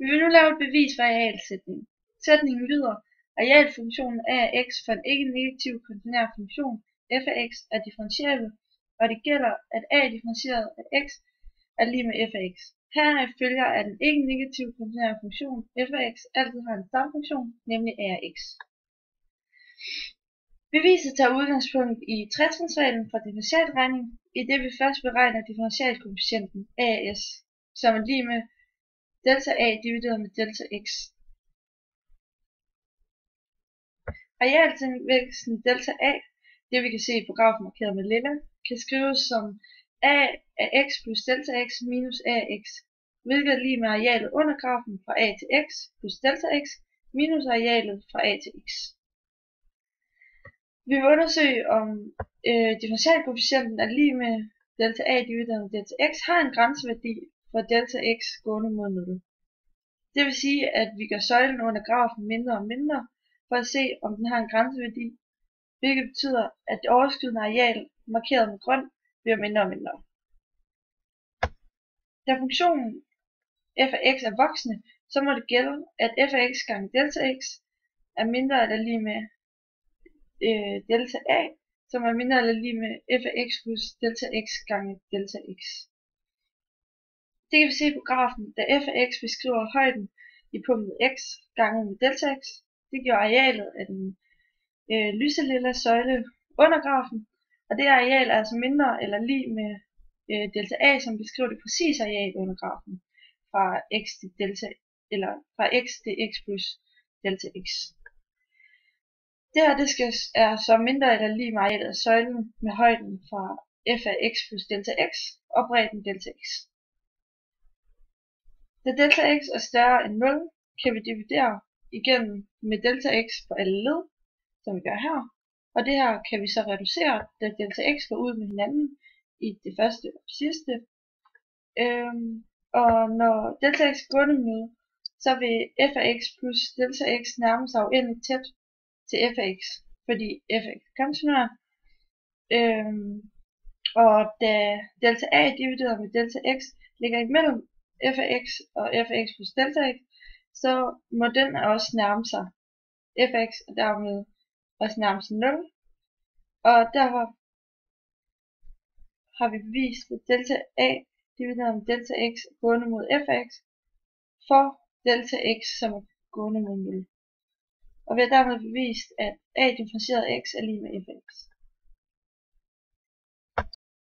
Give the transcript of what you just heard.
Vi vil nu lave et bevis for arealsætning. Sætningen lyder: arealfunktionen a af x for en ikke-negativ kontinær funktion f af x er differentiabel, og det gælder, at a differentieret af x er lig med f af x. Heraf følger, at en ikke-negativ kontinær funktion f af x altid har en stamfunktion, nemlig a af x. Beviset tager udgangspunkt i tretrinsreglen for differentialregning, i det vi først beregner differentialkoefficienten a af s, som er lig med delta a divideret med delta x. Arealtilvæksten delta a, det vi kan se på grafen markeret med lilla, kan skrives som a af x plus delta x minus a af x, hvilket er lig med arealet under grafen fra a til x plus delta x minus arealet fra a til x. Vi vil undersøge, om differentialkoefficienten er lig med delta a divideret med delta x har en grænseværdi for delta x gående mod 0. Det vil sige, at vi gør søjlen under grafen mindre og mindre, for at se, om den har en grænseværdi, hvilket betyder, at det overskydende areal, markeret med grøn, bliver mindre og mindre. Da funktionen f af x er voksende, så må det gælde, at f af x gange delta x er mindre eller lig med delta a, som er mindre eller lig med f af x plus delta x gange delta x. Det kan vi se på grafen, da f af x beskriver højden i punktet x ganget med delta x. Det giver arealet af den lyselilla søjle under grafen, og det areal er altså mindre eller lig med delta a, som beskriver det præcise areal under grafen fra x til delta, eller fra x til x plus delta x. Det her er så mindre eller lig med arealet af søjlen med højden fra f af x plus delta x og bredden delta x. Da delta x er større end 0, kan vi dividere igennem med delta x på alle led, som vi gør her. Og det her kan vi så reducere, da delta x går ud med hinanden i det første og sidste. Og når delta x går med 0, så vil f af x plus delta x nærme sig uendeligt tæt til f af x, fordi f af x er kontinuer. Og da delta a divideret med delta x ligger imellem f af x og f af x plus delta x, så må den også nærme sig f af x og dermed også nærme sig 0. Og derfor har vi bevist, at delta a divideret med delta x er gående mod f af x for delta x, som er gående mod 0. Og vi har dermed bevist, at a differentieret x er lig med f af x.